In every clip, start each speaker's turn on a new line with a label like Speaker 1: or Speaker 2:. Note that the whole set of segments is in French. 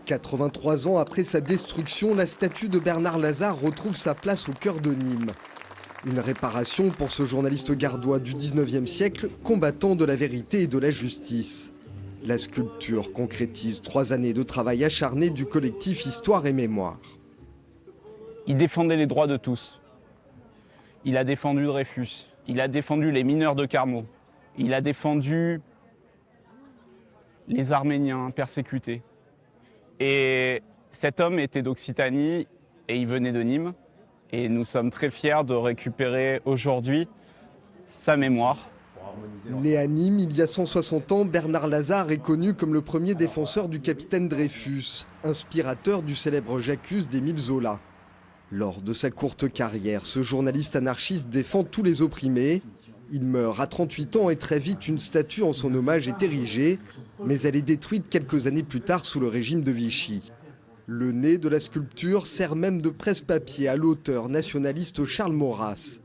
Speaker 1: 83 ans après sa destruction, la statue de Bernard Lazare retrouve sa place au cœur de Nîmes. Une réparation pour ce journaliste gardois du 19e siècle, combattant de la vérité et de la justice. La sculpture concrétise 3 années de travail acharné du collectif Histoire et Mémoire.
Speaker 2: Il défendait les droits de tous. Il a défendu Dreyfus. Il a défendu les mineurs de Carmaux. Il a défendu les Arméniens persécutés. Et cet homme était d'Occitanie et il venait de Nîmes. Et nous sommes très fiers de récupérer aujourd'hui sa mémoire.
Speaker 1: Né à Nîmes il y a 160 ans, Bernard Lazare est connu comme le premier défenseur du capitaine Dreyfus, inspirateur du célèbre J'accuse d'Émile Zola. Lors de sa courte carrière, ce journaliste anarchiste défend tous les opprimés. Il meurt à 38 ans et très vite une statue en son hommage est érigée, mais elle est détruite quelques années plus tard sous le régime de Vichy. Le nez de la sculpture sert même de presse-papier à l'auteur nationaliste Charles Maurras.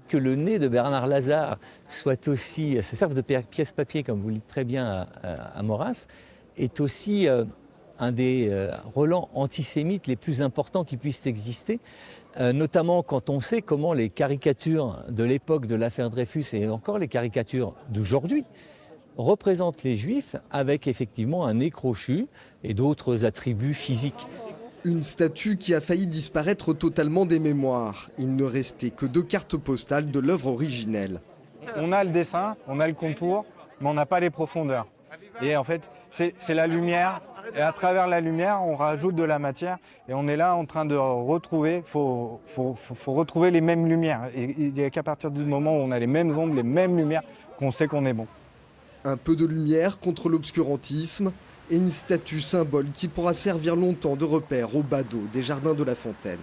Speaker 3: Que le nez de Bernard Lazare soit aussi, ça serve de pièce-papier, comme vous le dites très bien à Maurras, est aussi un des relents antisémites les plus importants qui puissent exister, notamment quand on sait comment les caricatures de l'époque de l'affaire Dreyfus et encore les caricatures d'aujourd'hui représentent les Juifs avec effectivement un nez crochu et d'autres attributs physiques.
Speaker 1: Une statue qui a failli disparaître totalement des mémoires. Il ne restait que 2 cartes postales de l'œuvre originelle.
Speaker 4: On a le dessin, on a le contour, mais on n'a pas les profondeurs. Et en fait, c'est la lumière. Et à travers la lumière, on rajoute de la matière. Et on est là en train de retrouver, faut retrouver les mêmes lumières. Et il n'y a qu'à partir du moment où on a les mêmes ombres, les mêmes lumières, qu'on sait qu'on est bon.
Speaker 1: Un peu de lumière contre l'obscurantisme et une statue symbole qui pourra servir longtemps de repère au badaud des Jardins de la Fontaine.